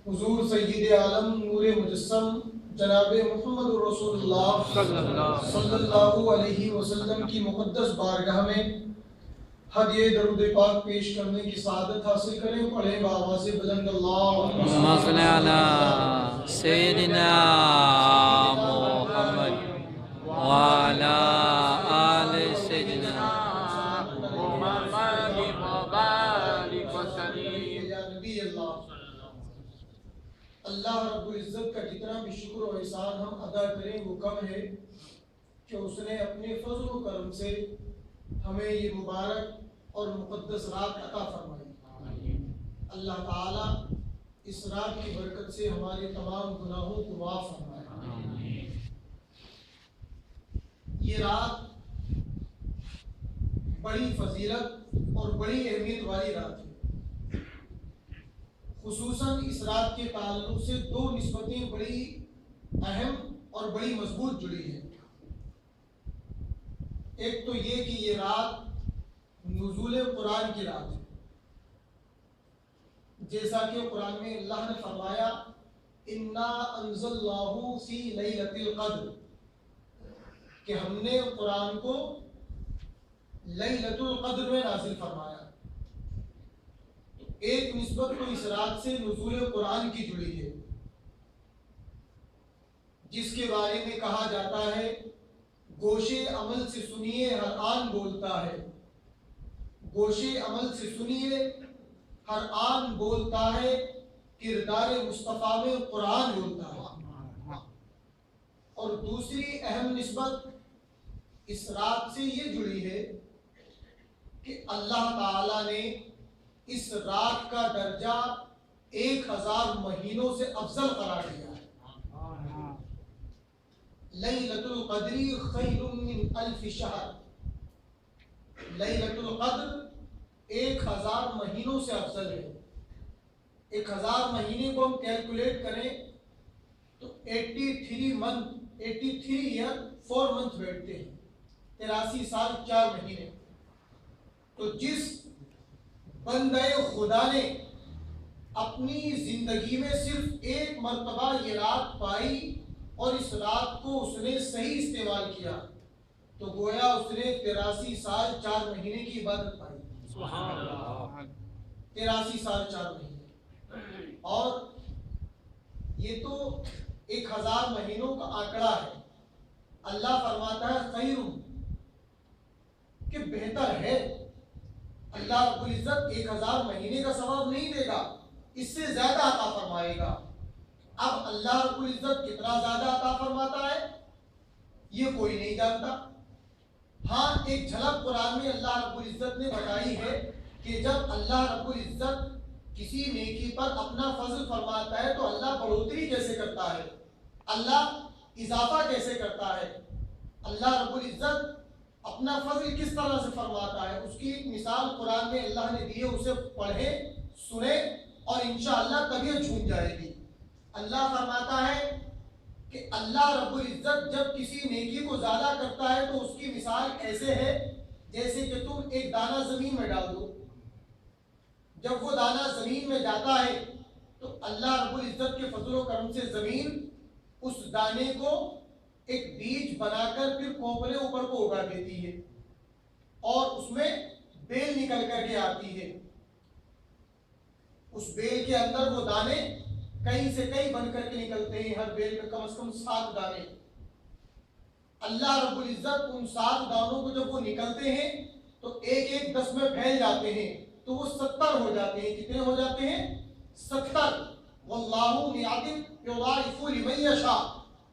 हुजूर सय्यद आलम नूरे मुजस्सम जनाब मुहम्मद रसूलुल्लाह सल्लल्लाहु अलैहि वसल्लम की मुक़द्दस बारगाह में हदिये दरूद पाक पेश करने की सआदत हासिल करें। पढ़ें बावाज़ बुलंद अल्लाहुम्मा सल्ली अला सय्यदिना मुहम्मद व अला आलि सय्यदिना मुहम्मद मुबारक वसल्लम। या नबी अल्लाह रब्बुल इज़्ज़त का जितना भी शुक्र और एहसान हम अदा करें वो कम है कि उसने अपने फजल और करम से हमें ये मुबारक और मुक़द्दस रात अता फरमाई। अल्लाह ताला इस रात की बरकत से हमारे तमाम गुनाहों को माफ़ फरमाए। ये रात बड़ी फजीलत और बड़ी अहमियत वाली रात है। खुसूसन इस रात के ताल्लुक से दो निस्बतें बड़ी अहम और बड़ी मजबूत जुड़ी हैं। एक तो ये कि ये रात नुज़ूल कुरान की रात है, जैसा कि कुरान में अल्लाह ने फरमाया इन्ना अंज़लनाहु फी लैलतिल क़द्र, कि हमने कुरान को लैलतुल क़द्र में नाज़िल फरमाया। एक निस्बत तो इस रात से नुज़ूल कुरान की जुड़ी है, जिसके बारे में कहा जाता है गोशे अमल से सुनिए हर आन बोलता है, गोशे अमल से सुनिए हर आन बोलता है, किरदार मुस्तफ़ा में कुरान बोलता है। और दूसरी अहम निस्बत इस रात से ये जुड़ी है कि अल्लाह ताला ने इस रात का दर्जा 1000 महीनों से अफजल करार दिया है। लैलतुल क़द्री खैरुम मिन अल्फ शहर, लैलतुल क़द्र 1000 महीनों से अफजल है। 1000 महीने को हम कैलकुलेट करें तो 83 मंथ, 83 ईयर 4 मंथ बैठते हैं, 83 साल 4 महीने। तो जिस बंदे खुदा ने अपनी जिंदगी में सिर्फ एक मर्तबा ये रात पाई और इस रात को उसने सही इस्तेमाल किया, तो गोया उसने 83 साल 4 महीने की इबादत पाई। सुभान अल्लाह। 83 साल 4 महीने, और ये तो 1000 महीनों का आंकड़ा है। अल्लाह फरमाता है खैरुम, कि बेहतर है। अल्लाह रब्बुल इज़्ज़त 1000 महीने का सवाब नहीं देगा, इससे ज्यादा अता फरमाएगा। अब अल्लाह रब्बुल इज़्ज़त कितना ज्यादा अता फरमाता है ये कोई नहीं जानता। हाँ, एक झलक कुरान में अल्लाह रब्बुल इज़्ज़त ने बताई है कि जब अल्लाह रब्बुल इज़्ज़त किसी नेकी पर अपना फजल फरमाता है तो अल्लाह बढ़ोतरी कैसे करता है, अल्लाह इजाफा कैसे करता है, अल्लाह रब्बुल इज़्ज़त अपना फजल किस तरह से फरमाता है, उसकी एक मिसाल कुरान में अल्लाह ने दी है। उसे पढ़े सुने और इंशाअल्लाह तबीयत झूम जाएगी। अल्लाह फरमाता है कि अल्लाह रब्बुल इज़्ज़त जब किसी नेकी को ज्यादा करता है तो उसकी मिसाल ऐसे है जैसे कि तुम एक दाना जमीन में डाल दो। जब वो दाना जमीन में जाता है तो अल्लाह रब्बुल इज़्ज़त के फजल और करम से जमीन उस दाने को एक बीज बनाकर फिर कोपले ऊपर को उगा देती है और उसमें बेल निकल करके आती है। उस बेल के अंदर वो दाने कई से कई बन करके निकलते हैं, हर बेल में कम से कम 7 दाने। अल्लाह रब्बुल इज़्ज़त उन 7 दानों को जब वो निकलते हैं तो एक एक 10 में फैल जाते हैं, तो वो 70 हो जाते हैं। कितने हो जाते हैं? 70। वल्लाहु युदाइफु लिमन यशा।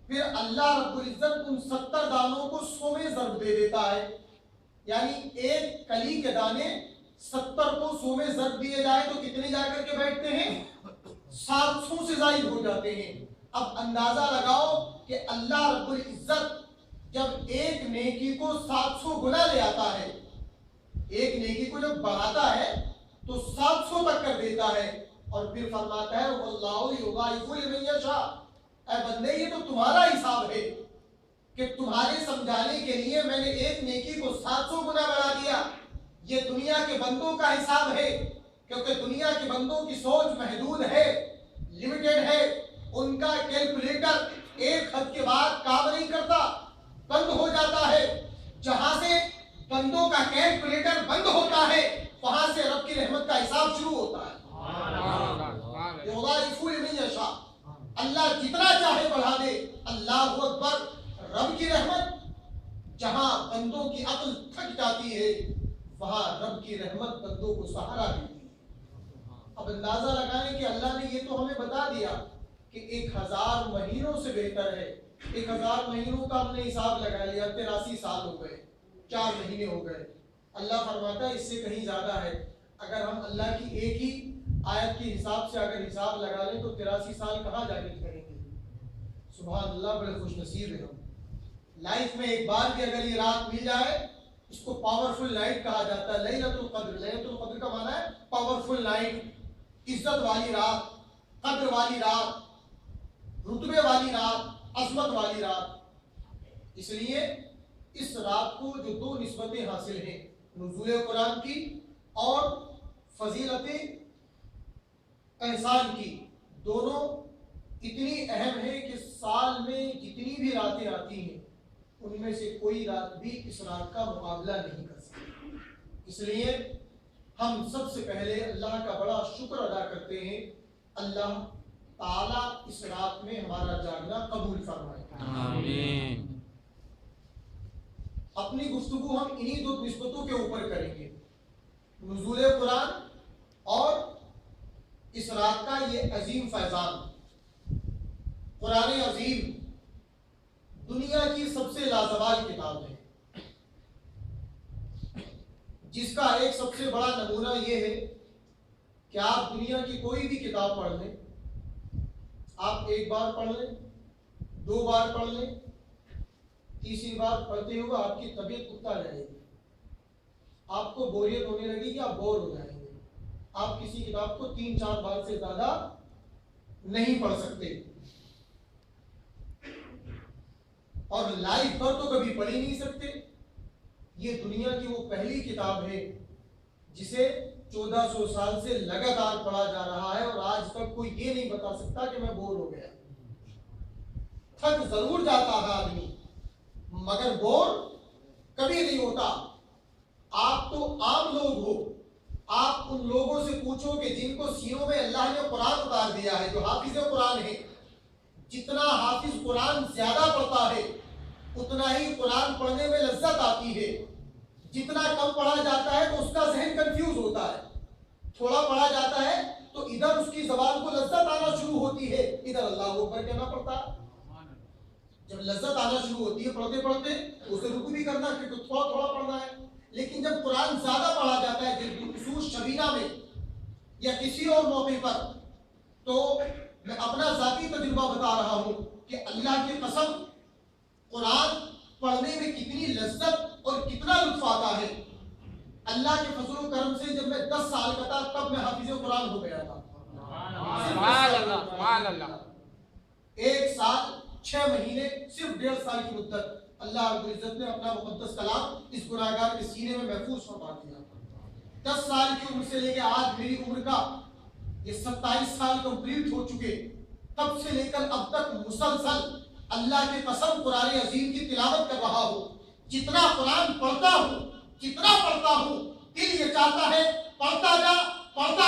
फिर अल्लाह रब्बुल इज़्ज़त उन 70 दानों को 100 में ज़र्ब दे देता है, यानी एक कली के दाने 70 को 100 में ज़र्ब दिए जाए तो कितने जाकर के बैठते हैं? 700 से ज़ायद हो जाते हैं। अब अंदाजा लगाओ कि अल्लाह रब्बुल इज़्ज़त जब एक नेकी को 700 गुना ले आता है, एक नेकी को जब बढ़ाता है तो 700 तक कर देता है, और फिर फरमाता है वल्लाहु युदाइफु लिमन यशा। ऐ बंदे, ये तो तुम्हारा हिसाब है कि तुम्हारे समझाने के लिए मैंने एक नेकी को 700 गुना बढ़ा दिया। ये दुनिया के बंदों का हिसाब है, क्योंकि दुनिया के बंदों की सोच महदूद है, लिमिटेड अल्लाह जितना चाहे बढ़ा दे। अल्लाह अकबर। रब की रहमत, जहां बंदों की अक्ल थक जाती है वहां रब की रहमत बंदों को सहारा देती है। अब अंदाजा लगाएं कि अल्लाह ने ये तो हमें बता दिया कि 1000 महीनों से बेहतर है। 1000 महीनों का हमने हिसाब लगा लिया, 83 साल हो गए, 4 महीने हो गए। अल्लाह फरमाता है इससे कहीं ज्यादा है। अगर हम अल्लाह की एक ही आयत के हिसाब से अगर हिसाब लगा लें तो 83 साल कहाँ जाके करेंगे। सुभान अल्लाह, बड़े खुश नसीब है हम। लाइफ में एक बार भी अगर ये रात मिल जाए, इसको पावरफुल नाइट कहा जाता है। लैलतुल कद्र, लैलतुल कद्र का माना है पावरफुल नाइट, इज्जत वाली रात, कद्र वाली रात, रुतबे वाली रात, अजमत वाली रात। इसलिए इस रात को जो 2 निस्बतें हासिल हैं, नुज़ूल कुरान की और फजीलत एहसान की, दोनों इतनी अहम है कि साल में जितनी भी रातें आती हैं उनमें से कोई रात भी इस रात का मुकाबला नहीं कर सकती। इसलिए हम सबसे पहले अल्लाह का बड़ा शुक्र अदा करते हैं, अल्लाह ताला इस रात में हमारा जागना कबूल फरमाए। आमीन। अपनी गुफ्तगू हम इन्हीं 2 निस्बतों के ऊपर करेंगे, नुज़ूल कुरान और इस रात का ये अजीम फैजान। कुरान अजीम दुनिया की सबसे लाजवाब किताब है, जिसका एक सबसे बड़ा नमूना यह है कि आप दुनिया की कोई भी किताब पढ़ लें, आप एक बार पढ़ लें, 2 बार पढ़ लें, तीसरी बार पढ़ते हुए आपकी तबीयत उकता जाएगी, आपको बोरियत होने लगेगी, आप बोर हो जाएंगे। आप किसी किताब को 3-4 बार से ज्यादा नहीं पढ़ सकते, और लाइफ पर तो कभी पढ़ ही नहीं सकते। ये दुनिया की वो पहली किताब है जिसे 1400 साल से लगातार पढ़ा जा रहा है, और आज तक कोई ये नहीं बता सकता कि मैं बोर हो गया। थक जरूर जाता है आदमी, मगर बोर कभी नहीं होता। आप तो आम लोग हो, आप उन लोगों से पूछो कि जिनको सीनों में अल्लाह ने कुरान उतार दिया है, जो हाफिज कुरान है। जितना हाफिज कुरान ज्यादा पढ़ता है उतना ही कुरान पढ़ने में लज्जत आती है। जितना कम पढ़ा जाता है तो उसका जहन कंफ्यूज होता है। थोड़ा पढ़ा जाता है तो इधर उसकी जबान को लज्जत आना शुरू होती है, इधर अल्लाह अकबर कहना पड़ता है। जब लज्जत आना शुरू होती है पढ़ते पढ़ते, उसे रुकू भी करना है, क्योंकि थोड़ा थोड़ा पढ़ना है। लेकिन जब कुरान ज्यादा पढ़ा जाता है, खुसूस शबीना में या किसी और मौके पर, तो मैं अपना जाती तजुर्बा बता रहा हूं कि अल्लाह की कसम कुरान पढ़ने में कितनी लज्जत और कितना लुत्फ आता है। अल्लाह के फजल करम से जब मैं 10 साल का था तब मैं हाफिज कुरान हो गया था। सुभान अल्लाह। 1 साल 6 महीने, सिर्फ 1.5 साल की मुद्दत अल्लाह रब्बुल इज्जत ने अपना मुकद्दस कलाम इस गुनाहगार के सीने में महफूज फरमा दिया। 10 साल की उम्र से लेकर आज मेरी उम्र का ये 27 साल कंप्लीट हो चुके, तब से लेकर अब तक मुसलसल अल्लाह के कसम कुरान अजीम की तिलावत कर रहा हूँ। जितना कुरान पढ़ता हूँ, जितना पढ़ता हूँ, दिल ये चाहता है पढ़ता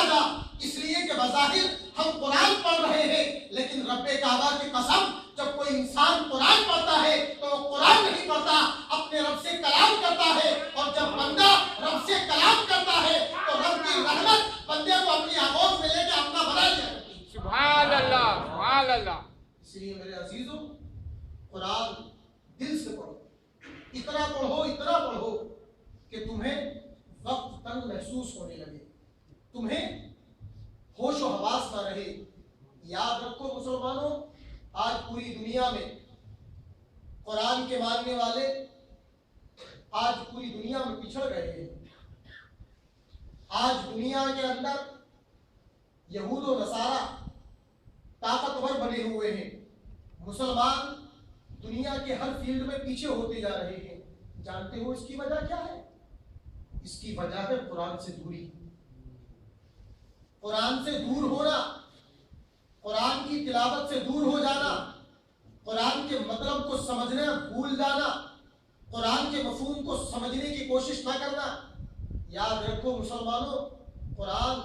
जा, इसलिए कि बज़ाहिर हम कुरान पढ़ रहे हैं, लेकिन रब्बे काबा की कसम जब कोई इंसान कुरान पढ़ता है तो वो कुरान नहीं पढ़ता, अपने रब से कलाम करता है। और जब बंदा रब से कलाम करता है तो रब की रहमत बंदे को अपनी आगोश में लेकर अपना बना लिया। सुभान अल्लाह, सुभान अल्लाह। इसलिए मेरे अजीजों, कुरान दिल से पढ़ो, इतना पढ़ो कि तुम्हें वक्त तंग महसूस होने लगे, तुम्हें होश और हवास ना रहे। याद रखो मुसलमानों, आज पूरी दुनिया में कुरान के मानने वाले आज पूरी दुनिया में पिछड़ गए हैं। आज दुनिया के अंदर यहूद और नसारा ताकतवर बने हुए हैं, मुसलमान दुनिया के हर फील्ड में पीछे होते जा रहे हैं। जानते हो इसकी वजह क्या है? इसकी वजह है कुरान से दूरी। कुरान से दूर होना, कुरान की तिलावत से दूर हो जाना, कुरान के मतलब को समझना भूल जाना, कुरान के मफहूम को समझने की कोशिश ना करना। याद रखो मुसलमानों, कुरान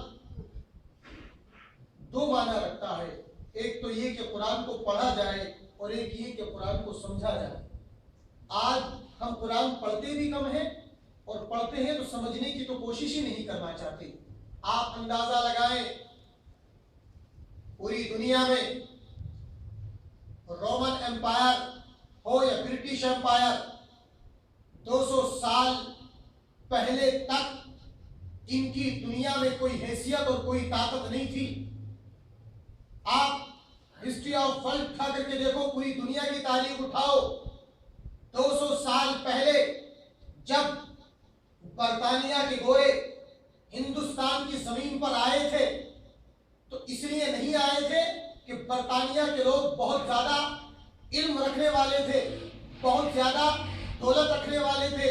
2 माना रखता है। एक तो ये कि कुरान को पढ़ा जाए और एक ये कि कुरान को समझा जाए। आज हम कुरान पढ़ते भी कम हैं और पढ़ते हैं तो समझने की तो कोशिश ही नहीं करना चाहते। आप अंदाजा लगाएं, पूरी दुनिया में रोमन एम्पायर हो या ब्रिटिश एम्पायर, 200 साल पहले तक इनकी दुनिया में कोई हैसियत और कोई ताकत नहीं थी। आप हिस्ट्री ऑफ वर्ल्ड उठा करके देखो, पूरी दुनिया की तारीख उठाओ, 200 साल पहले जब बर्तानिया के गोरे हिंदुस्तान की जमीन पर आए थे तो इसलिए नहीं आए थे कि बर्तानिया के लोग बहुत ज्यादा इल्म रखने वाले थे, बहुत ज्यादा दौलत रखने वाले थे,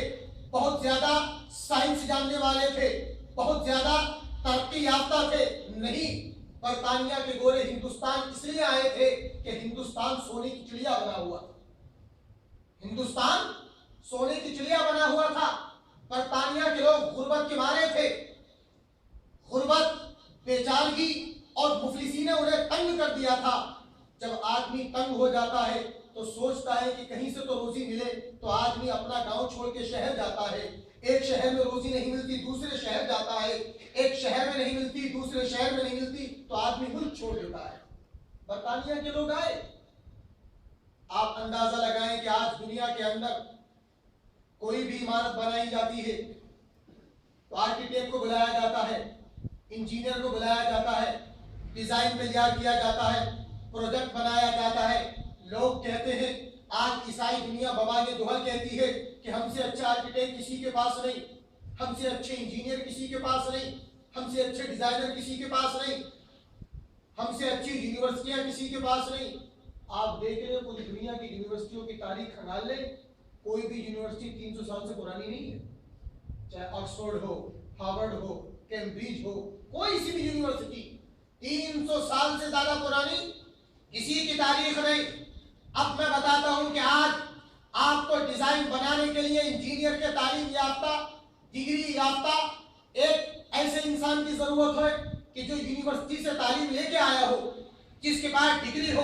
बहुत ज्यादा साइंस जानने वाले थे, बहुत ज्यादा तरक्की याफ्ता थे। नहीं, बर्तानिया के गोरे हिंदुस्तान इसलिए आए थे कि हिंदुस्तान सोने की चिड़िया बना हुआ, हिंदुस्तान सोने की चिड़िया बना हुआ था। बर्तानिया के लोग गुर्बत के मारे थे, गुर्बत, बेचारगी और मुफलिसी ने उन्हें तंग कर दिया था। जब आदमी तंग हो जाता है तो सोचता है कि कहीं से तो रोजी मिले, तो आदमी अपना गांव छोड़ के शहर जाता है। एक शहर में रोजी नहीं मिलती दूसरे शहर जाता है, एक शहर में नहीं मिलती दूसरे शहर में नहीं मिलती तो आदमी मुल्क छोड़ देता है। बर्तानिया के लोग आए। आप अंदाजा लगाएं कि आज दुनिया के अंदर कोई भी इमारत बनाई जाती है तो आर्किटेक्ट को बुलाया जाता है, इंजीनियर को बुलाया जाता है, डिजाइन तैयार किया जाता है, प्रोजेक्ट बनाया जाता है। लोग कहते हैं, आज ईसाई दुनिया बवागे दुहल कहती है कि हमसे अच्छा आर्किटेक्ट किसी के पास नहीं, हमसे अच्छे इंजीनियर किसी के पास नहीं, हमसे अच्छे डिजाइनर किसी के पास नहीं, हमसे अच्छी यूनिवर्सिटियां किसी के पास नहीं। आप देख रहे हैं पूरी दुनिया की यूनिवर्सिटियों की तारीख खंगाल लें, कोई भी यूनिवर्सिटी 300 साल से पुरानी नहीं है। चाहे ऑक्सफोर्ड हो, हार्वर्ड हो, कैम्ब्रिज हो, कोई सी भी यूनिवर्सिटी 300 साल से ज्यादा पुरानी किसी की तारीख नहीं। अब मैं बताता हूं कि आज आपको डिजाइन बनाने के लिए इंजीनियर के तालीम याफ्ता, डिग्री याफ्ता एक ऐसे इंसान की जरूरत है कि जो यूनिवर्सिटी से तालीम लेके आया हो, जिसके पास डिग्री हो,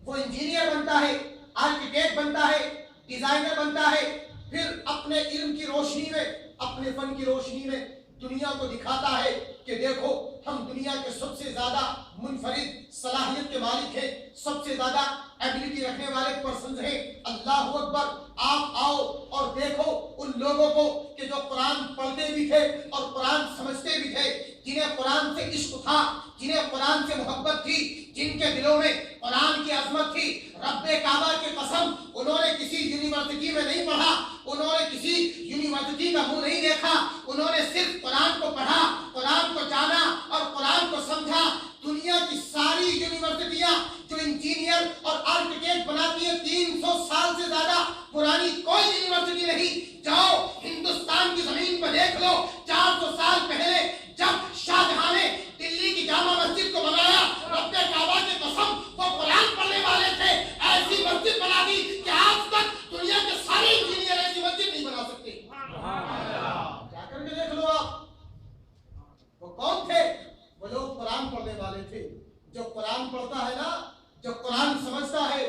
वो इंजीनियर बनता है, आर्किटेक्ट बनता है, डिजाइनर बनता है, फिर अपने इल्म की रोशनी में, अपने फन की रोशनी में दुनिया को दिखाता है कि देखो हम दुनिया के सबसे ज्यादा मुनफरिद सलाहियत के मालिक हैं, सबसे ज्यादा एबिलिटी रखने वाले पर्सन हैं। अल्लाह अकबर। आप आओ और देखो उन लोगों को कि जो कुरान पढ़ते भी थे और कुरान समझते भी थे, जिन्हें कुरान से इश्क था, जिन्हें कुरान से मोहब्बत थी, जिनके दिलों में कुरान की अजमत थी। रब्बे काबा की कसम, उन्होंने किसी यूनिवर्सिटी में नहीं पढ़ा, उन्होंने किसी यूनिवर्सिटी का मुंह नहीं देखा, उन्होंने सिर्फ कुरान को पढ़ा, कुरान को जाना और कुरान को समझा। दुनिया की सारी यूनिवर्सिटियां जो इंजीनियर और आर्किटेक्ट बनाती है 300 साल से ज्यादा पुरानी कोई यूनिवर्सिटी नहीं। जाओ हिंदुस्तान की जमीन पर देख लो, 400 साल पहले जब शाहजहां ने दिल्ली की जामा मस्जिद को बनाया, रब्बे काबा की कसम वो कुरान पढ़ने वाले थे, ऐसी मस्जिद बना दी कि आज तक दुनिया के सारे इंजीनियर ऐसी मस्जिद नहीं बना सकते। जाकर के देख लो आप, वो कौन थे? वो लोग कुरान पढ़ने वाले थे। जो कुरान पढ़ता है ना, जो कुरान समझता है,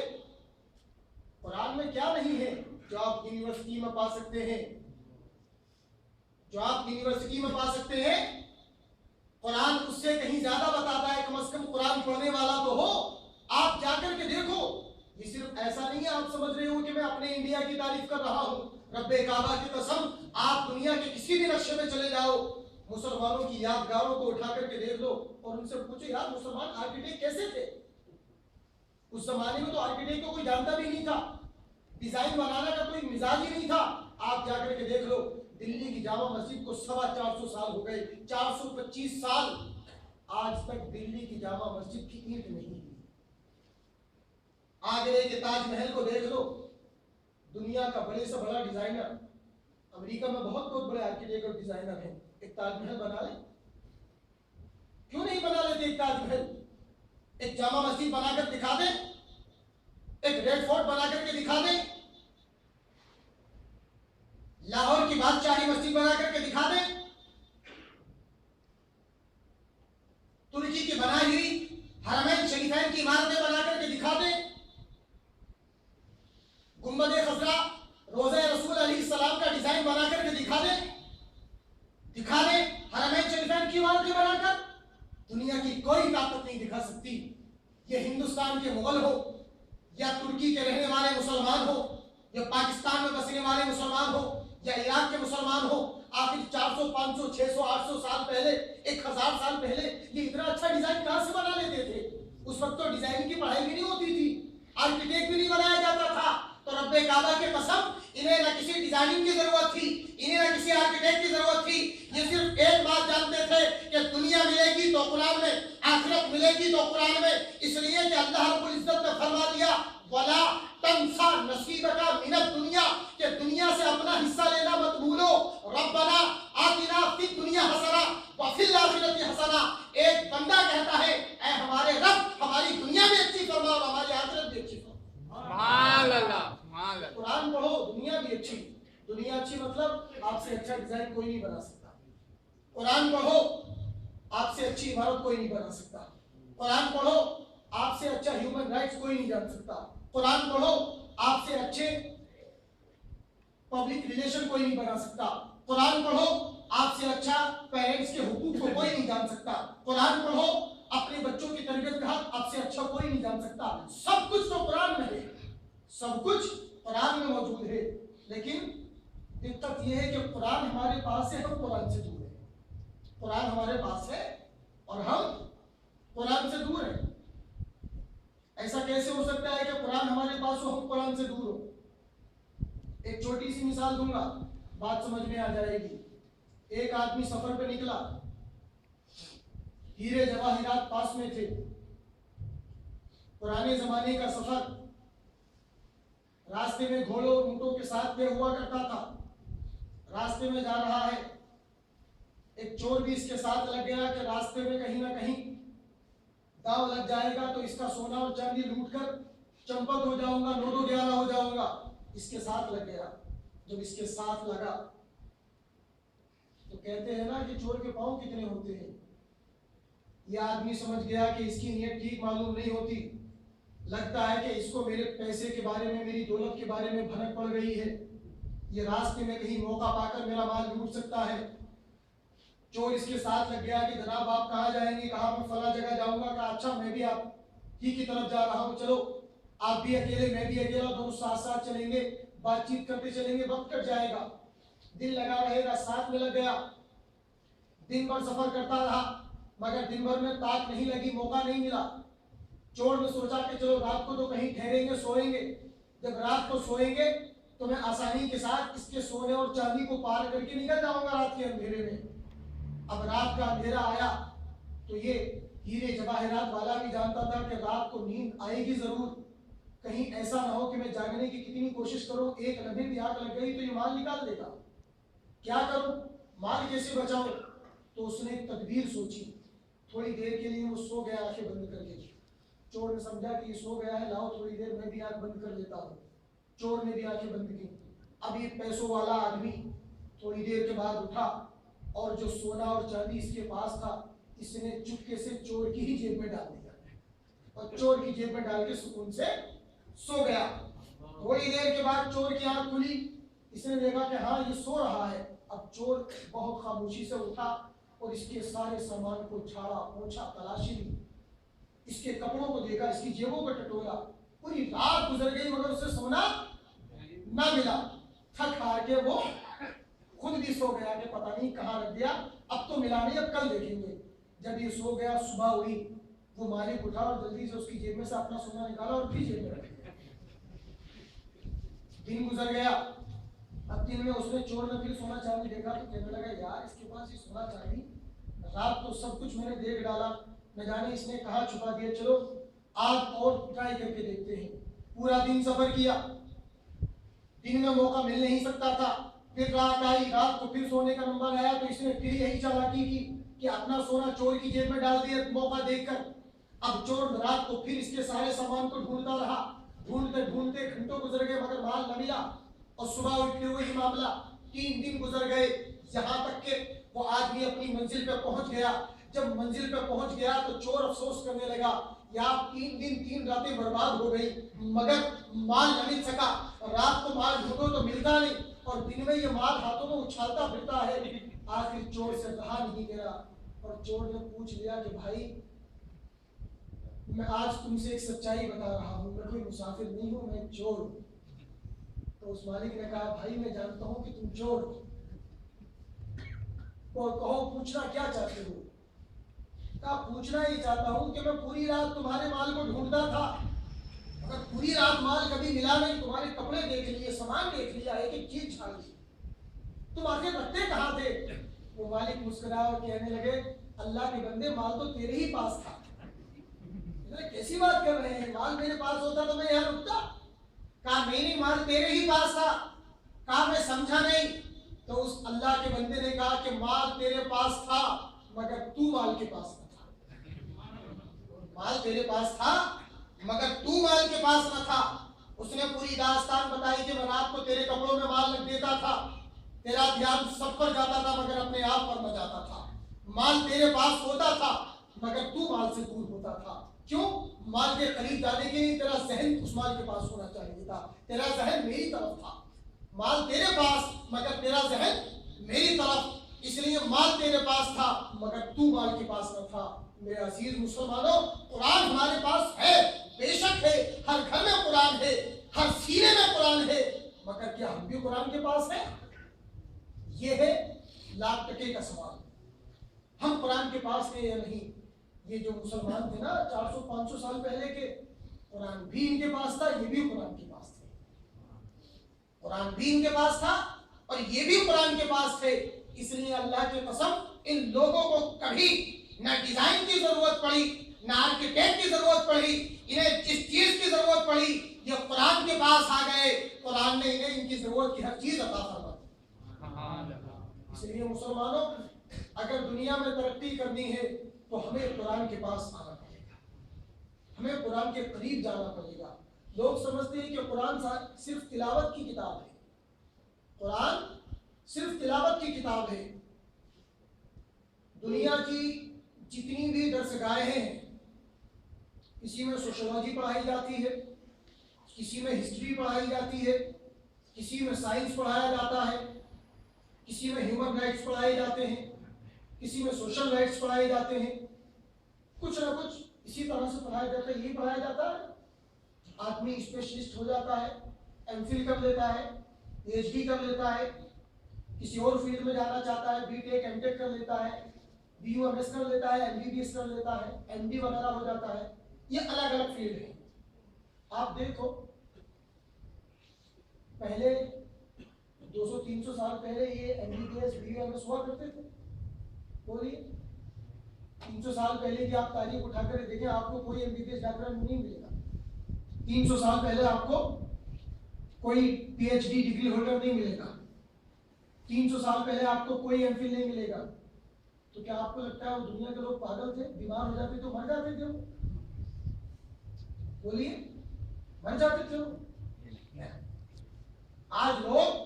कुरान में क्या नहीं है जो आप यूनिवर्सिटी में पा सकते हैं, जो आप यूनिवर्सिटी में पा सकते हैं। कुरान उससे कहीं ज्यादा बताता है, कम से कम कुरान पढ़ने वाला तो हो। आप जाकर के देखो, ये सिर्फ ऐसा नहीं है आप समझ रहे हो कि मैं अपने इंडिया की तारीफ कर रहा हूं। रब्बे काबा की कसम, आप दुनिया के किसी भी नक्शे में चले जाओ, मुसलमानों की यादगारों को उठा करके देख लो और उनसे पूछो, यार मुसलमान आर्किटेक्ट कैसे थे? उस जमाने में तो आर्किटेक्ट को कोई जानता भी नहीं था, डिजाइन बनाने का कोई मिजाज ही नहीं था। आप जाकर के देख लो, दिल्ली की जामा मस्जिद को 450 साल हो गए, 425 साल आज तक दिल्ली की जामा मस्जिद की ईंट नहीं हुई। आगरे के ताजमहल को देख लो, दुनिया का बड़े से बड़ा डिजाइनर, अमेरिका में बहुत बहुत बड़े आर्किटेक्ट और डिजाइनर हैं, एक ताजमहल बना ले, क्यों नहीं बना लेते एक ताजमहल? एक जामा मस्जिद बनाकर दिखा दे, एक रेड फोर्ट बना करके दिखा दे, लाहौर की बादशाही मस्जिद बना करके दिखा दे, तुर्की की बनाई हुई हरमैन शरीफैन की इमारतें थी, ये हिंदुस्तान के मुगल हो या तुर्की के रहने वाले मुसलमान हो या पाकिस्तान में बसने वाले मुसलमान हो या इराक के मुसलमान हो, आखिर 400, 500, 600, 800 साल पहले, 1000 साल पहले ये इतना अच्छा डिजाइन कहां से बना लेते थे? उस वक्त तो डिजाइन की पढ़ाई भी नहीं होती थी, आर्किटेक्ट भी नहीं बनाया जाता था। तो रब्बे काबा के कसम, इन्हें ना किसी डिजाइनिंग की जरूरत थी, इन्हें ना किसी आर्किटेक्ट की जरूरत थी। ये सिर्फ एक बात जानते थे कि दुनिया मिलेगी तो कुरान में, आखिरत मिलेगी तो कुरान में। इसलिए कि अल्लाह रब्बुल इज्जत ने फरमा दिया, वला तंसा नसीबका मिनद दुनिया, कि दुनिया से अपना हिस्सा लेना मत भूलो। रब्बना आतिना फिद दुनिया हसना व फिल आखिरति हसना। एक बंदा कहता है, ऐ हमारे रब, हमारी दुनिया भी अच्छी फरमा और हमारी आखिरत भी अच्छी फरमा। कुरान पढ़ो, दुनिया भी अच्छी। दुनिया अच्छी मतलब आपसे अच्छा डिजाइन कोई नहीं बना सकता। कुरान पढ़ो, आपसे अच्छी इमारत कोई नहीं बना सकता। कुरान पढ़ो, आपसे अच्छा ह्यूमन राइट्स कोई नहीं जान सकता। कुरान पढ़ो, आपसे अच्छे पब्लिक रिलेशन कोई नहीं बना सकता। कुरान पढ़ो, आपसे अच्छा पेरेंट्स के हुकूक को कोई नहीं जान सकता। कुरान पढ़ो, अपने बच्चों की तरबियत का हक आपसे अच्छा कोई नहीं जान सकता। सब कुछ तो कुरान में है, सब कुछ कुरान में मौजूद है। लेकिन दिक्कत यह है कि कुरान हमारे पास है, हम कुरान से दूर है। कुरान हमारे पास है और हम कुरान से दूर है। ऐसा कैसे हो सकता है कि कुरान हमारे पास हो, हम कुरान से दूर हो? एक छोटी सी मिसाल दूंगा, बात समझ में आ जाएगी। एक आदमी सफर पे निकला, हीरे जवाहिरात पास में थे, पुराने जमाने का सफर, रास्ते में घोड़ों ऊंटों के साथ तय हुआ करता था। रास्ते में जा रहा है, एक चोर भी इसके साथ लग गया कि रास्ते में कहीं ना कहीं दाव लग जाएगा तो इसका सोना और चांदी लूटकर चंपत हो जाऊंगा, नोडो 11 हो जाऊंगा। इसके साथ लग गया। जब इसके साथ लगा तो कहते हैं ना कि चोर के पांव कितने होते हैं। यह आदमी समझ गया कि इसकी नीयत ठीक मालूम नहीं होती, लगता है कि इसको मेरे पैसे के बारे में, मेरी दौलत के बारे में भनक पड़ गई है, ये रास्ते में कहीं मौका पाकर मेरा माल लूट सकता है। चोर इसके साथ लग गया कि जनाब आप कहाँ जाएंगे? कहा मैं फला जगह जाऊंगा। कहा अच्छा मैं भी आप ही की तरफ जा रहा हूँ, चलो आप भी अकेले मैं भी अकेला, दोनों साथ साथ चलेंगे, बातचीत करते चलेंगे, वक्त कट जाएगा, दिन लगा रहेगा। साथ में लग गया, दिन भर सफर करता रहा, मगर दिन भर में ताक नहीं लगी, मौका नहीं मिला। चोर ने सोचा कि चलो रात को तो कहीं ठहरेंगे, सोएंगे। जब रात को सोएंगे तो मैं आसानी के साथ इसके सोने और चांदी को पार करके निकल जाऊंगा रात के अंधेरे में। अब रात का अंधेरा आया तो ये हीरे जवाहरात वाला भी जानता था कि रात को नींद आएगी जरूर, कहीं ऐसा ना हो कि मैं जागने की कितनी कोशिश करूं, एक लम्हे भी आग लग गई तो ये माल निकाल देगा। क्या करूं, माल कैसे बचाऊं? तो उसने एक तदबीर सोची। थोड़ी देर के लिए वो सो गया आंखें बंद करके। चोर ने समझा कि ये सो गया है, लाओ थोड़ी देर मैं भी आंख बंद कर लेता हूँ। चोर ने भी आंखें बंद की। अब ये पैसों वाला आदमी थोड़ी देर के बाद उठा और जो सोना और चांदी इसके पास था इसने चुपके से चोर की ही जेब में डाल दिया और चोर की जेब में डाल के सुकून से सो गया। थोड़ी देर के बाद चोर की आंख खुली, इसने देखा कि हाँ ये सो रहा है। अब चोर बहुत खामोशी से उठा और इसके सारे सामान को झाड़ा पोंछा, तलाशी ली, इसके कपड़ों को देखा, इसकी जेबों को टटोला। पूरी रात गुजर गई मगर उसे सोना ना मिला। थक हार के वो खुद भी सो गया कि पता नहीं कहाँ रख दिया, अब तो मिला नहीं, अब कल देखेंगे। जब ये सो गया, सुबह हुई, वो मालिक उठा और जल्दी से उसकी जेब में से अपना सोना निकाला और फिर जेब में रख दिया। दिन गुजर गया। अब दिन में उसने, चोर ने फिर सोना चांदी देखा तो कहने लगा यार इसके पास ये सोना चांदी, रात तो सब कुछ मैंने देख डाला, न जाने इसने कहाँ छुपा दिया, चलो आज और ट्राई करके देखते हैं। पूरा दिन सफर किया, दिन में मौका मिल नहीं सकता था। फिर रात आई, रात को फिर सोने का नंबर आया तो इसने फिर यही चालाकी की कि अपना सोना चोर की जेब में डाल दिया मौका देखकर। अब चोर रात को फिर इसके सारे सामान को ढूंढता रहा, ढूंढते ढूंढते घंटों गुजर गए मगर माल न मिला और सुबह उठ के वही मामला। 3 दिन गुजर गए, यहाँ तक के वो आदमी अपनी मंजिल पे पहुंच गया। जब मंजिल पे पहुंच गया तो चोर अफसोस करने लगा, यार 3 दिन 3 रातें बर्बाद हो गई मगर माल न मिल सका। रात को माल ढूंढो तो मिलता नहीं और दिन में ये माल हाथों में उछालता फिरता है। आखिर चोर से रहा नहीं गया और चोर ने पूछ लिया कि भाई मैं आज तुमसे एक सच्चाई बता रहा हूँ, मैं कोई मुसाफिर नहीं हूँ, मैं चोर हूँ। तो उस मालिक ने कहा, भाई मैं जानता हूँ कि तुम चोर हो, तो कहो पूछना क्या चाहते हो? कहा पूछना ये चाहता हूँ कि मैं पूरी रात तुम्हारे माल को ढूंढता था, अगर पूरी रात माल कभी मिला नहीं, तुम्हारे कपड़े देख लिए, सामान देख लिया, एक एक चीज छान ली, तुम आखिर रखते कहाँ थे? वो मालिक मुस्कुराया और कहने लगे, अल्लाह के बंदे माल तो तेरे ही पास था। कैसी बात कर रहे हैं, माल मेरे पास होता तो मैं यहाँ रुकता? कहा नहीं, माल तेरे ही पास था। कहा मैं समझा नहीं। तो उस अल्लाह के बंदे ने कहा कि माल तेरे पास था मगर तू माल के पास न था। माल तेरे पास था मगर तू माल के पास न था। उसने पूरी दास्तान बताई कि मैं रात को तेरे कपड़ों में माल रख देता था, तेरा ध्यान सब पर जाता था मगर अपने आप पर न जाता था। माल तेरे पास होता था मगर तू माल से दूर होता था। क्यों? माल के करीब जाने के लिए तेरा जहन उस माल के पास होना चाहिए था, तेरा जहन मेरी तरफ था। माल तेरे पास मगर तेरा जहन मेरी तरफ, इसलिए माल तेरे पास था मगर तू माल के पास न था। मेरे अजीज मुसलमानों, कुरान हमारे पास है, बेशक है, हर घर में कुरान है, हर सीने में कुरान है, मगर क्या हम भी कुरान के पास है? ये है लाख टके का सवाल। हम कुरान के पास है या नहीं? ये जो मुसलमान थे ना 400-500 साल पहले के, कुरान भी इनके पास था, ये भी कुरान के पास थे। कुरान भी इनके पास था और ये भी कुरान के पास थे। इसलिए अल्लाह की कसम, इन लोगों को कभी ना डिजाइन की जरूरत पड़ी, ना आर्किटेक्ट की जरूरत पड़ी, इन्हें जिस चीज की जरूरत पड़ी ये कुरान के पास आ गए, कुरान ने इन्हें इनकी जरूरत की हर चीज अता फरमा दी। इसलिए मुसलमानों, अगर दुनिया में तरक्की करनी है तो हमें कुरान के पास आना पड़ेगा, हमें कुरान के करीब जाना पड़ेगा। लोग समझते हैं कि कुरान सिर्फ तिलावत की किताब है, कुरान सिर्फ तिलावत की किताब है। दुनिया की जितनी भी दरसगाहें हैं, किसी में सोशियोलॉजी पढ़ाई जाती है, किसी में हिस्ट्री पढ़ाई जाती है, किसी में साइंस पढ़ाया जाता है, किसी में ह्यूमन राइट्स पढ़ाए जाते हैं, किसी में सोशल राइट्स पढ़ाए जाते हैं, कुछ ना कुछ इसी तरह से पढ़ाया जाता है। यही पढ़ाया जाता है, आदमी स्पेशलिस्ट हो जाता है, एमफिल कर लेता है, पीएचडी कर लेता है, किसी और फील्ड में जाना चाहता है, बीटेक एमटेक कर लेता है, बीयूएमएस कर लेता है, एमबीबीएस कर लेता है, एमडी वगैरह हो जाता है। ये अलग अलग फील्ड है। आप देखो, पहले 200-300 साल पहले ये एमबीबीएस बीयूएमएस हुआ करते थे। बोलिए, 300 साल पहले की आप तारीख उठाकर देखें, आपको कोई एमबीबीएस डॉक्टर नहीं मिलेगा। 300 साल पहले आपको कोई पीएचडी डिग्री होल्डर नहीं मिलेगा। 300 साल पहले आपको कोई एमफिल नहीं मिलेगा। तो क्या आपको लगता है वो दुनिया के लोग पागल थे? बीमार हो जाते तो मर जाते थे वो? बोलिए, मर जाते थे वो? आज लोग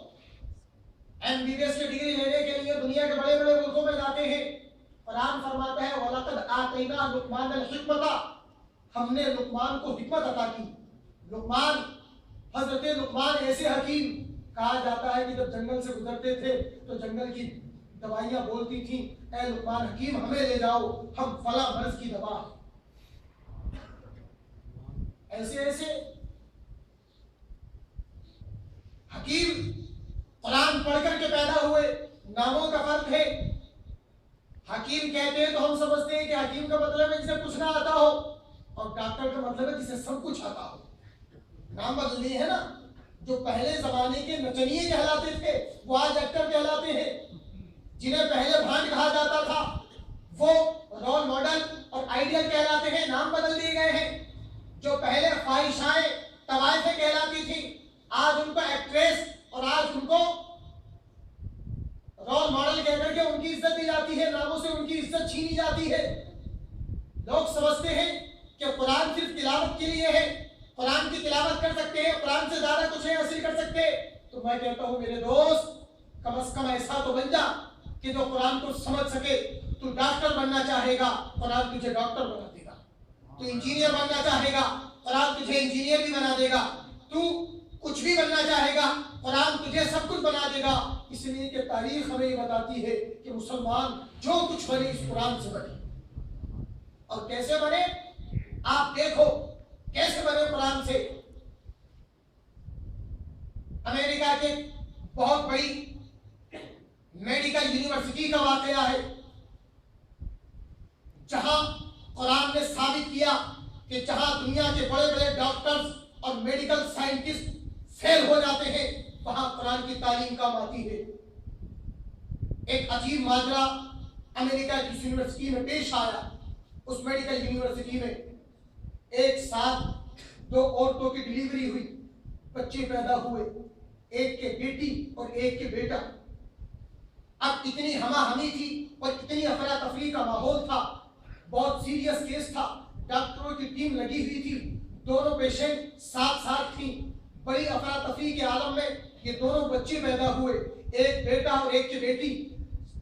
एमबीबीएस की डिग्री लेने के लिए दुनिया के बड़े बड़े मुल्कों में जाते हैं। कुरान फरमाता है, वलक़द आतैना लुक़मान अल-हिकमता, हमने लुक़मान को हिकमत अता की। लुक़मान, हजरत लुक़मान ऐसे हकीम, कहा जाता है कि जब जंगल से गुजरते थे तो जंगल की दवाइयां बोलती थी, ऐ लुक़मान हकीम हमें ले जाओ, हम फला मर्ज की दवा। ऐसे ऐसे हकीम कुरान पढ़कर के पैदा हुए। नामों का फर्क है। हकीम कहते हैं तो हम समझते हैं कि हकीम का मतलब है जिसे कुछ ना आता हो, और डॉक्टर का मतलब है जिसे सब कुछ आता हो। नाम बदल दिए है ना। जो पहले जमाने के नचनिए कहलाते थे वो आज एक्टर कहलाते हैं। जिन्हें पहले भांड कहा जाता था वो रोल मॉडल और आइडियल कहलाते हैं, नाम बदल दिए गए हैं। जो पहले ख्वाहिशाएं तवाइफें कहलाती थी, आज उनको एक्ट्रेस और आज उनको रोल मॉडल कहकर के उनकी इज्जत दी जाती है, नामों से उनकी इज्जत छीनी जाती है। लोग समझते हैं कि कुरान सिर्फ तिलावत के लिए है, कुरान की तिलावत कर सकते हैं, कुरान से ज्यादा कुछ नहीं हासिल कर सकते। तो मैं कहता हूं मेरे दोस्त, कम से कम ऐसा तो बन जा कि जो कुरान को समझ सके। तू डॉक्टर बनना चाहेगा, कुरान तुझे डॉक्टर बना देगा। तू इंजीनियर बनना चाहेगा, कुरान तुझे इंजीनियर भी बना देगा। तू कुछ भी बनना चाहेगा, कुरान तुझे सब कुछ बना देगा। इसलिए कि तारीख हमें बताती है कि मुसलमान जो कुछ बने इस कुरान से बने। और कैसे बने? आप देखो कैसे बने कुरान से। अमेरिका के बहुत बड़ी मेडिकल यूनिवर्सिटी का वाकया है, जहां कुरान ने साबित किया कि जहां दुनिया के बड़े बड़े डॉक्टर्स और मेडिकल साइंटिस्ट फेल हो जाते हैं, वहां कुरान की तालीम काम आती है। एक अजीब माजरा अमेरिका की यूनिवर्सिटी में पेश आया। उस मेडिकल यूनिवर्सिटी में एक साथ 2 औरतों की डिलीवरी हुई, बच्चे पैदा हुए, एक के बेटी और एक के बेटा। अब इतनी हमाहमी थी और इतनी अफरा तफरी का माहौल था, बहुत सीरियस केस था, डॉक्टरों की टीम लगी हुई थी, दोनों पेशेंट साथ साथ थी। बड़ी अफरा तफरी के आलम में ये दोनों बच्चे पैदा हुए, एक बेटा और एक की बेटी।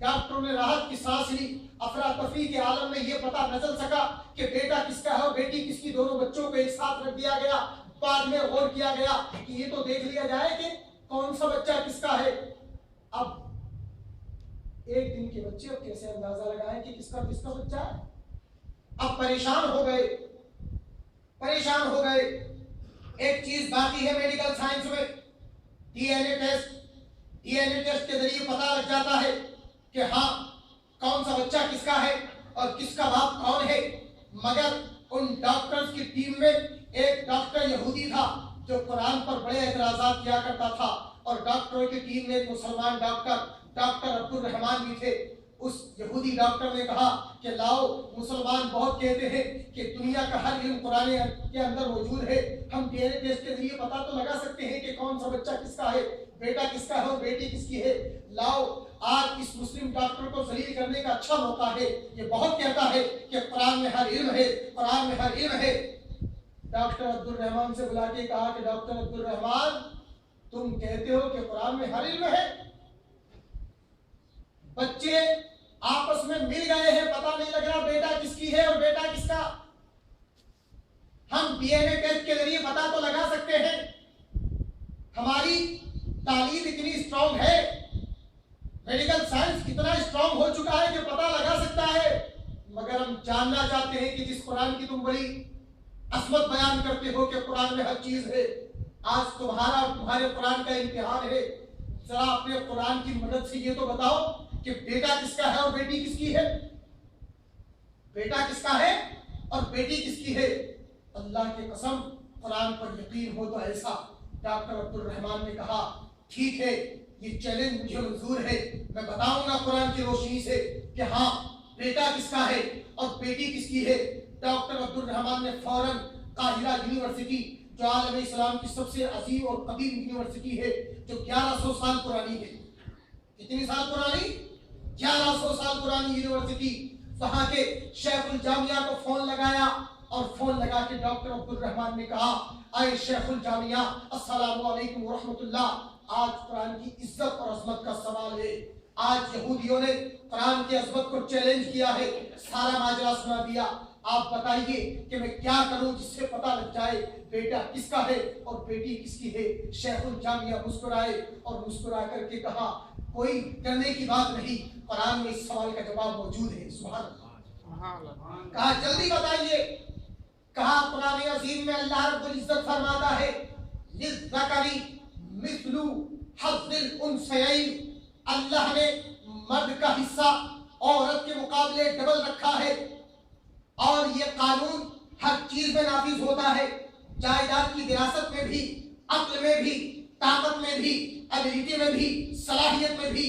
डॉक्टरों ने राहत की सांस ली। अफरा तफरी के आलम में ये पता न चल सका कि बेटा किसका है और बेटी किसकी। दोनों बच्चों को एक साथ रख दिया गया। बाद में गौर किया गया कि ये तो देख लिया जाए कि कौन सा बच्चा किसका है। अब एक दिन के बच्चे, अब कैसे अंदाजा लगाएं कि किसका किसका बच्चा है। अब परेशान हो गए। एक चीज बाकी है मेडिकल साइंस में, डीएनए टेस्ट। डीएनए टेस्ट के जरिए पता लग जाता है कि हाँ, कौन सा बच्चा किसका है और किसका बाप कौन है। मगर उन डॉक्टर्स की टीम में एक डॉक्टर यहूदी था जो कुरान पर बड़े एतराजात किया करता था, और डॉक्टरों की टीम में एक मुसलमान डॉक्टर अब्दुल रहमान भी थे। उस यहूदी डॉक्टर ने कहा कि लाओ, मुसलमान बहुत कहते हैं कि दुनिया का हर इल्म कुरान के अंदर मौजूद है, हम डीएनए टेस्ट के जरिए पता तो लगा सकते हैं कि कौन सा बच्चा किसका है, बेटा किसका है और बेटी किसकी है। लाओ, आज इस मुस्लिम डॉक्टर को जलील करने का अच्छा मौका है। ये बहुत कहता है कि कुरान में हर इल्म है, कुरान में हर इल्म है। डॉक्टर अब्दुल रहमान से बुला के कहा कि डॉक्टर अब्दुल रहमान, तुम कहते हो कि कुरान में हर इल्म है, बच्चे आपस में मिल गए हैं, पता नहीं लग रहा बेटा किसकी है और बेटा किसका। हम डीएनए टेस्ट के जरिए पता तो लगा सकते हैं, हमारी तालीम इतनी स्ट्रांग है, मेडिकल साइंस इतना स्ट्रांग हो चुका है कि पता लगा सकता है। मगर हम जानना चाहते हैं कि जिस कुरान की तुम बड़ी असमत बयान करते हो कि कुरान में हर चीज है, आज तुम्हारे कुरान का इम्तिहान है। जरा अपने कुरान की मदद से ये तो बताओ कि बेटा किसका है और बेटी किसकी है। बेटा किसका है और बेटी किसकी है। अल्लाह की कसम, कुरान पर यकीन हो तो ऐसा। डॉक्टर अब्दुल रहमान ने कहा, ठीक है, ये चैलेंज मुझे मंजूर है, मैं बताऊंगा कुरान की रोशनी से कि हाँ, बेटा किसका है और बेटी किसकी है। डॉक्टर अब्दुल रहमान ने फौरन काहिरा यूनिवर्सिटी, जो आलम इस्लाम की सबसे अजीम और कदीम यूनिवर्सिटी है, जो 1100 साल पुरानी है। कितनी साल पुरानी? 1100 साल पुरानी यूनिवर्सिटी। वहां के शेखुल जामिया को फोन लगाया और फोन लगा के डॉक्टर अब्दुल रहमान ने कहा, आए शेखुल जामिया, अस्सलाम वालेकुम व रहमतुल्लाह। आज कुरान की इज्जत और अजमत का सवाल है। आज यहूदियों ने कुरान की अजमत को चैलेंज किया है, सारा माजरा सुना दिया। आप बताइए कि मैं क्या करूं जिससे पता लग जाए बेटा किसका है और बेटी किसकी है। शेखुल जामिया मुस्कुराए और मुस्कुरा करके कहा, कोई डरने की बात नहीं, कुरान में इस सवाल का जवाब मौजूद है। सुभान अल्लाह। कहा जल्दी बताइए। कहा कुरान अजीम में अल्लाह रब्बुल इज्जत फरमाता है, लिज़्ज़करी मिस्लु हज़्ज़िल उन्सयैन। अल्लाह ने मर्द का हिस्सा औरत के मुकाबले डबल रखा है, और ये कानून हर चीज में नाफिज होता है, जायदाद की विरासत में भी, अक्ल में भी, ताकत में भी, एबिलिटी में भी, सलाहियत में भी।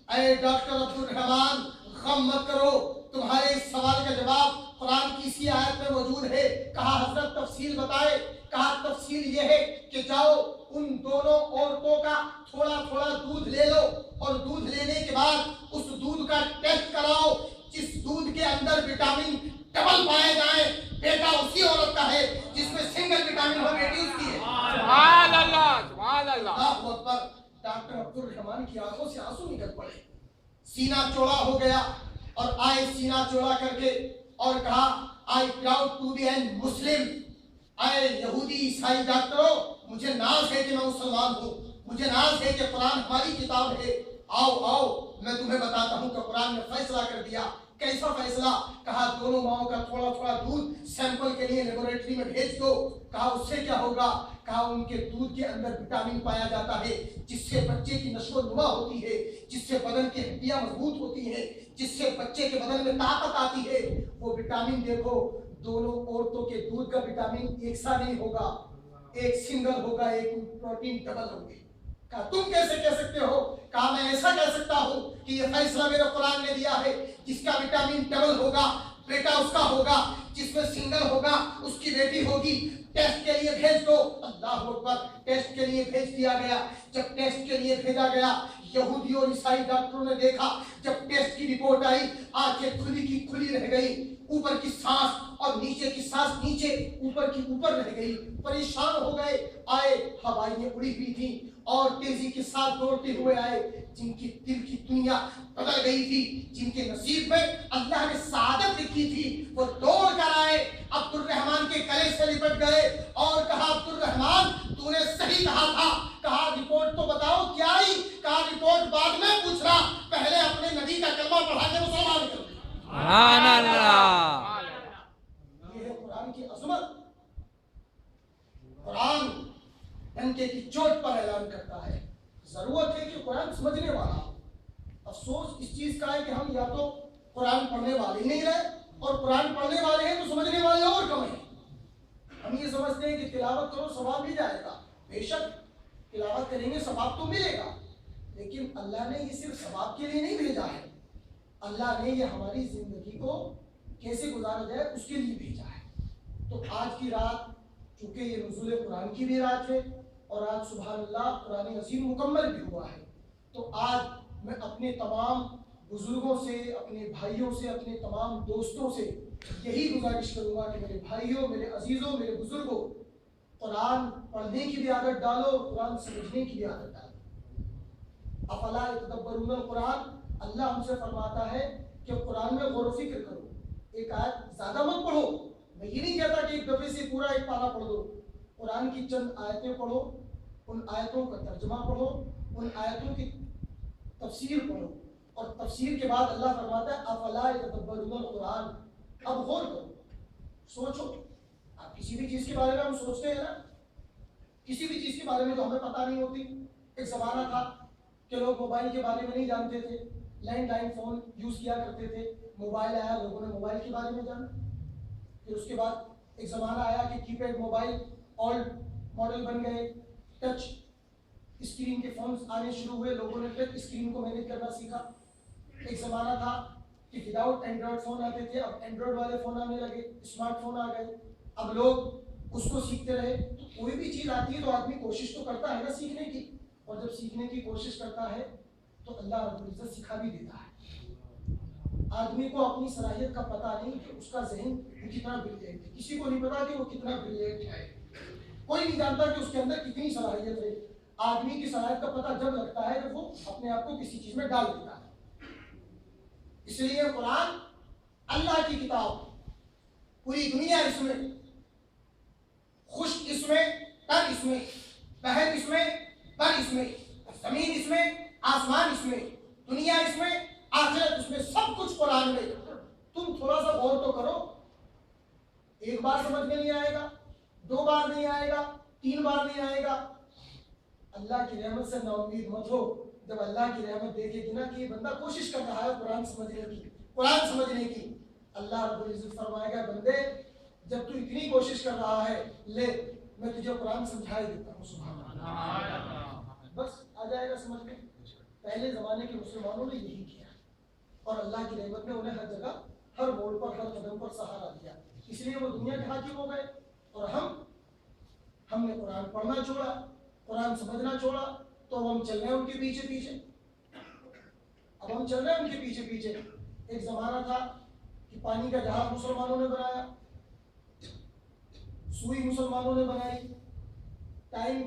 अरे डॉक्टर अब्दुल रहमान, गम मत करो, तुम्हारे इस सवाल का जवाब कुरान की इसी आयत में मौजूद है। कहा हजरत तफसील बताए। कहा तफसील यह है कि जाओ उन दोनों औरतों का थोड़ा थोड़ा दूध ले लो, और दूध लेने के बाद उस दूध का टेस्ट कराओ। जिस दूध के अंदर विटामिन डबल पाए जाए, बेटा उसी औरत का है, जिसमें सिंगल विटामिन हो, बेटी उसकी है। सुभान अल्लाह, सुभान अल्लाह। डॉक्टर अब्दुल रहमान की आंखों से आंसू निकल पड़े, सीना चौड़ा हो गया, और आए सीना चौड़ा करके और कहा, I proud to be an Muslim. आए यहूदी ईसाई डॉक्टरों, मुझे नाज है कि मैं मुसलमान हूँ, मुझे नाज है कि कुरान हमारी किताब है। आओ आओ, मैं तुम्हें बताता हूँ कि कुरान ने फैसला कर दिया कैसा फैसला? कहा दोनों माओं का थोड़ा थोड़ा दूध सैंपल के लिए लेबोरेटरी में भेज दो। कहा उससे क्या होगा? कहा उनके दूध के अंदर विटामिन पाया जाता है जिससे बच्चे की नशो नुमा होती है, जिससे बदन की हड्डियां मजबूत होती है, जिससे बच्चे के बदन में ताकत आती है। वो विटामिन देखो, दोनों औरतों के दूध का विटामिन एक सा नहीं होगा, एक सिंगल होगा, एक प्रोटीन डबल होगी। कहा तुम कैसे कह सकते हो? कहा मैं ऐसा कह सकता हूं कि ये फैसला मेरे कुरान ने दिया है, जिसका विटामिन डबल होगा बेटा उसका होगा, जिसमें सिंगल होगा उसकी बेटी होगी। टेस्ट के लिए भेज दो। अल्लाह अकबर, टेस्ट के लिए भेज दिया गया। जब टेस्ट के लिए भेजा गया, यहूदी और ईसाई डॉक्टरों ने देखा, जब टेस्ट की रिपोर्ट आई, आंखें खुली की खुली रह गई, ऊपर की सांस और नीचे की सांस नीचे, ऊपर की ऊपर रह गई, परेशान हो गए। आए, हवाएं उड़ी हुई थी और तेजी के साथ दौड़ते हुए आए। जिनकी दिल की दुनिया बदल गई थी, जिनके नसीब में अल्लाह ने सादत लिखी थी, वो दौड़ कर आए, अब्दुल रहमान के गले से लिपट गए और कहा अब्दुल रहमान तूने सही कहा था। कहा रिपोर्ट तो बताओ क्या आई? कहा रिपोर्ट बाद में पूछना, पहले अपने नबी का कलमा पढ़ा के मुसलमान कर। ये है कुरान की अजमत। कुरान डंके की चोट पर ऐलान करता है। जरूरत है कि कुरान समझने वाला। अफसोस इस चीज का है कि हम या तो कुरान पढ़ने वाले ही नहीं रहे, और कुरान पढ़ने वाले हैं तो समझने वाले और कम हैं। हम ये समझते हैं कि तिलावत करो सवाब मिल जाएगा। बेशक तिलावत करेंगे सवाब तो मिलेगा, लेकिन अल्लाह ने ये सिर्फ सवाब के लिए नहीं भेजा है। अल्लाह ने ये हमारी जिंदगी को कैसे गुजारा जाए उसके लिए भेजा है। तो आज की रात चूंकि ये नुज़ूल कुरान की भी रात है और आज सुभान अल्लाह कुरान अज़ीम मुकम्मल भी हुआ है, तो आज मैं अपने तमाम बुजुर्गों से, अपने भाइयों से, अपने तमाम दोस्तों से यही गुजारिश करूंगा कि मेरे भाइयों, मेरे अजीजों, मेरे बुजुर्गों, कुरान पढ़ने की भी आदत डालो, कुरान समझने की भी आदत डालो। अफला यतदब्बरून कुरान, अल्लाह हमसे फरमाता है कि कुरान में गौर फिक्र करो। एक आयत ज्यादा मत पढ़ो। मैं ये नहीं कहता कि एक दफे से पूरा एक पारा पढ़ दो। कुरान की चंद आयतें पढ़ो, उन आयतों का तर्जुमा पढ़ो, उन आयतों की तफसीर पढ़ो, और तफसीर के बाद अल्लाह फरमाता है अफला यतदब्बरून कुरान, अब गौर करो, सोचो। आप किसी भी चीज के बारे में हम सोचते हैं ना, किसी भी चीज के बारे में तो हमें पता नहीं होती। एक जमाना था कि लोग मोबाइल के बारे में नहीं जानते थे, लैंडलाइन फोन यूज किया करते थे। मोबाइल आया, लोगों ने मोबाइल के बारे में जाना। फिर उसके बाद एक जमाना आया कि कीपैड मोबाइल ओल्ड मॉडल बन गए, टच स्क्रीन के फोन आने शुरू हुए, लोगों ने टच स्क्रीन को मैनेज करना सीखा। एक जमाना था कि विदाउट एंड्रॉयड फोन आते थे, अब एंड्रॉयड वाले फोन आने लगे, स्मार्टफोन आ गए, अब लोग उसको सीखते रहे। तो कोई भी चीज आती है तो आदमी कोशिश तो करता है ना सीखने की, और जब सीखने की कोशिश करता है तो अल्लाह रब्बुल इज्जत सिखा भी देता है। आदमी को अपनी सलाहियत का पता नहीं कि उसका ज़हन कितना ब्रिलियंट है, किसी को नहीं पता कि वो कितना ब्रिलियंट है, कोई नहीं जानता कि उसके अंदर कितनी सलाहियत है। आदमी की सलाहियत का पता जब लगता है जब वो अपने आप को किसी चीज में डाल देता है। इसलिए कुरान अल्लाह की किताब, पूरी दुनिया इसमें, खुश इसमें, तर इसमें, बहर इसमें, पर इसमें, जमीन इसमें, आसमान इसमें, दुनिया इसमें, आखिरत इसमें, सब कुछ कुरान में। तुम थोड़ा सा गौर तो करो। एक बार समझ में नहीं आएगा, दो बार नहीं आएगा, तीन बार नहीं आएगा। अल्लाह की रहमत से नाउम्मीद मत हो। जब अल्लाह की रहमत देखेगी ना कि बंदा कोशिश कर रहा है कुरान समझने की, कुरान समझने की, अल्लाह रब्बुल इज्जत फरमाएगा बंदे जब तू इतनी कोशिश कर रहा है, ले मैं तुझे कुरान समझा ही देता हूँ। सुभान अल्लाह, बस आ जाएगा समझ में। पहले जमाने के मुसलमानों ने यही किया और अल्लाह की रहमत ने उन्हें हर जगह, हर मोड़ पर, हर कदम पर सहारा दिया। इसलिए वो दुनिया के हाकिम हो गए और हमने कुरान पढ़ना छोड़ा, कुरान समझना छोड़ा, तो हम चल रहे हैं उनके पीछे पीछे। अब हम चल रहे हैं उनके पीछे पीछे। एक जमाना था कि पानी का जहाज मुसलमानों ने बनाया, सुई मुसलमानों ने बनाई, टाइम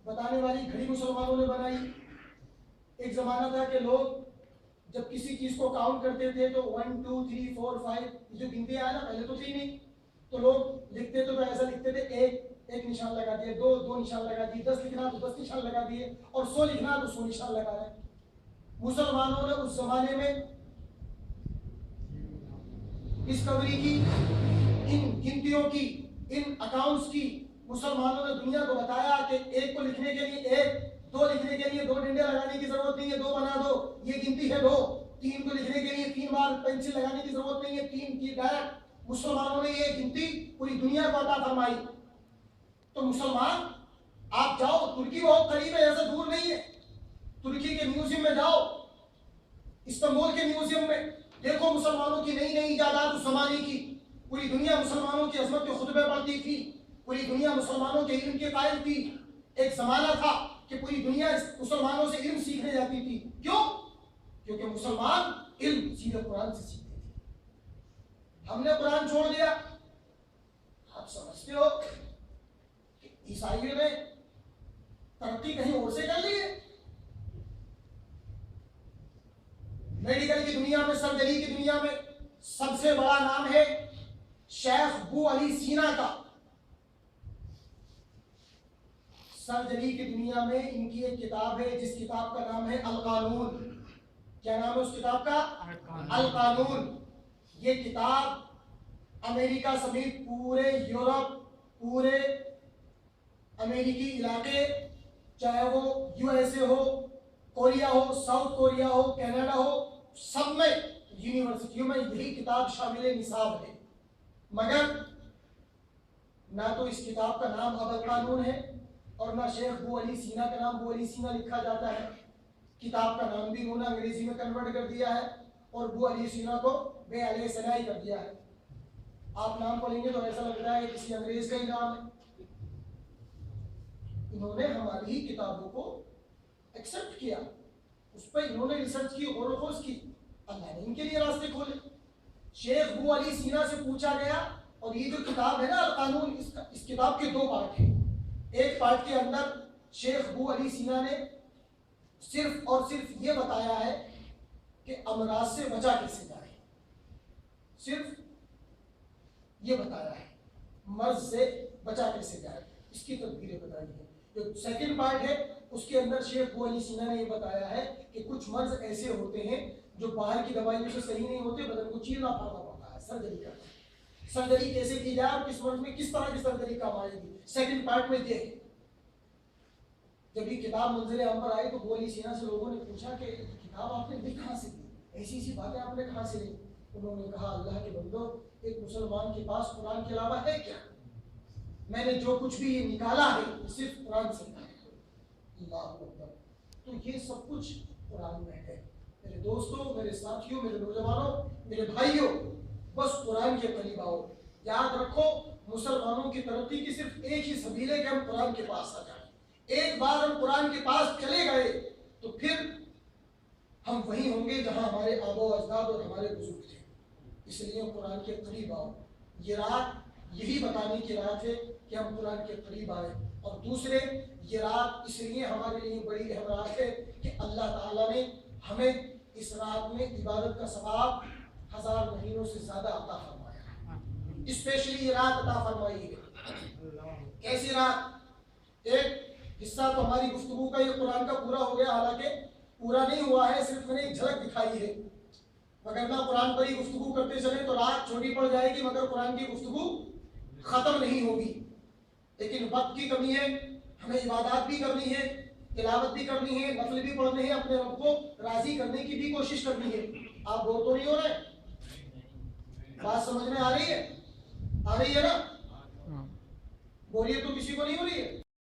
बताने वाली घड़ी मुसलमानों ने बनाई। एक जमाना था कि लोग जब किसी चीज को काउंट करते थे तो 1 2 3 4 5 जो गिनती आया ना, पहले तो थी नहीं, तो लोग लिखते थे तो ऐसा लिखते थे, एक निशान लगा दिए, दो निशान लगा दिए, 10 लिखना तो 10 निशान लगा दिए, और 100 लिखना तो 100 निशान लगा रहे। मुसलमानों ने उस जमाने में डिस्कवरी की, इन गिनतियों की, इन अकाउंट्स की मुसलमानों ने दुनिया को बताया कि एक को लिखने के लिए एक, दो लिखने के लिए दो डंडे लगाने की जरूरत नहीं है, दो बना दो, ये गिनती है दो। तीन को लिखने के लिए 3 बार पेंसिल लगाने की जरूरत नहीं है, 3 की डायरेक्ट मुसलमानों ने ये गिनती पूरी दुनिया को अता फरमाई। तो मुसलमान आप जाओ, तुर्की बहुत करीब है, ऐसा दूर नहीं है। तुर्की के म्यूजियम में जाओ, इस्तांबुल के म्यूजियम में देखो मुसलमानों की नई नई इजादात उस जमाने की। पूरी दुनिया मुसलमानों की अजमत के खुतबे पढ़ती थी, पूरी दुनिया मुसलमानों के इल्म के कायल थी। एक जमाना था कि पूरी दुनिया मुसलमानों से इल्म सीखने जाती थी। क्यों? क्योंकि मुसलमान इल्म सीधे कुरान से सीखते थे। हमने कुरान छोड़ दिया। आप समझते हो कि ईसाइयों ने तरक्की कहीं और से कर ली है। मेडिकल की दुनिया में, सर्जरी की दुनिया में सबसे बड़ा नाम है शेख अबू अली सीना का। सर्जरी की दुनिया में इनकी एक किताब है जिस किताब का नाम है अल कानून। क्या नाम है उस किताब का? अल कानून। ये किताब अमेरिका समेत पूरे यूरोप, पूरे अमेरिकी इलाके, चाहे वो यूएसए हो, कोरिया हो, साउथ कोरिया हो, कनाडा हो, सब में यूनिवर्सिटियों में यही किताब शामिल निसाब है। मगर ना तो इस किताब का नाम अब कानून है और ना शेख अबू अली सीना का नाम अबू अली सीना लिखा जाता है। किताब का नाम भी उन्होंने अंग्रेजी में कन्वर्ट कर दिया है और अबू अली सीना को बे अली सनाई कर दिया है। आप नाम पढ़ेंगे तो ऐसा लगता है किसी अंग्रेज का ही नाम है। इन्होंने हमारी ही किताबों को एक्सेप्ट किया, उस पर इन्होंने रिसर्च की, गौर खोज की। अल्लाह ने इनके लिए रास्ते खोले। शेख अबू अली सीना से पूछा गया, और ये जो किताब है ना अल कानून, इस किताब के 2 पार्ट हैं। एक पार्ट के अंदर शेख अबू अली सीना ने सिर्फ और सिर्फ ये बताया है कि अमराज से बचा कैसे जाए, सिर्फ ये बताया है मर्ज से बचा कैसे जाए, इसकी तदबीरें बताई है। जो सेकंड पार्ट है उसके अंदर शेख अबू अली सीना ने ये बताया है कि कुछ मर्ज ऐसे होते हैं जो बाहर की दवाइयों से सही नहीं होते, बदन को चीरना फाड़ना पड़ता है, सर्जरी करना है। सर्जरी कैसे की जाए और किस मर्ज में किस तरह की सर्जरी काम आएगी, सेकंड पार्ट में देखें। जब ये किताब मंजिल हम पर आई तो अबू अली सीना से लोगों ने पूछा कि किताब आपने ली कहाँ से ली, ऐसी ऐसी बातें आपने कहाँ से ली? उन्होंने कहा, अल्लाह के बंदो, एक मुसलमान के पास कुरान के अलावा है क्या? मैंने जो कुछ भी ये निकाला है वो सिर्फ कुरान से है। अल्लाह अकबर। तो ये सब कुछ कुरान में है। मेरे दोस्तों, मेरे साथियों, मेरे नौजवानों, मेरे भाइयों, बस कुरान के करीब आओ। याद रखो, मुसलमानों की तरक्की की सिर्फ एक ही सबील है कि हम कुरान के पास आ जाएं। एक बार हम कुरान के पास चले गए तो फिर हम वहीं होंगे जहां हमारे आबो अजदाद और हमारे बुजुर्ग थे। इसलिए हम कुरान के करीब आओ। ये रात यही बताने की रात है कि हम कुरान के करीब आए। और दूसरे, ये रात इसलिए हमारे लिए बड़ी अहम रात है कि अल्लाह ताला ने हमें इस रात में इबादत का सवाब 1000 महीनों से ज्यादा अता फरमाया। स्पेशली ये रात अता फरमाई है। कैसी रात? एक हिस्सा तो हमारी गुफ्तगू का ये कुरान का पूरा हो गया, हालांकि पूरा नहीं हुआ है, सिर्फ मैंने एक झलक दिखाई है। मगर ना कुरान पर ही गुफ्तगू करते चले तो रात छोटी पड़ जाएगी, मगर कुरान की गुफ्तगू खत्म नहीं होगी। लेकिन वक्त की कमी है, हमें इबादत भी करनी है, तिलावत भी करनी है, नफल भी पढ़ने हैं, अपने रब को राजी करने की भी कोशिश करनी है। आप बोर तो नहीं हो रहे? बात समझ में आ रही है? आ रही है ना? बोरियत तो किसी को नहीं हो रही है।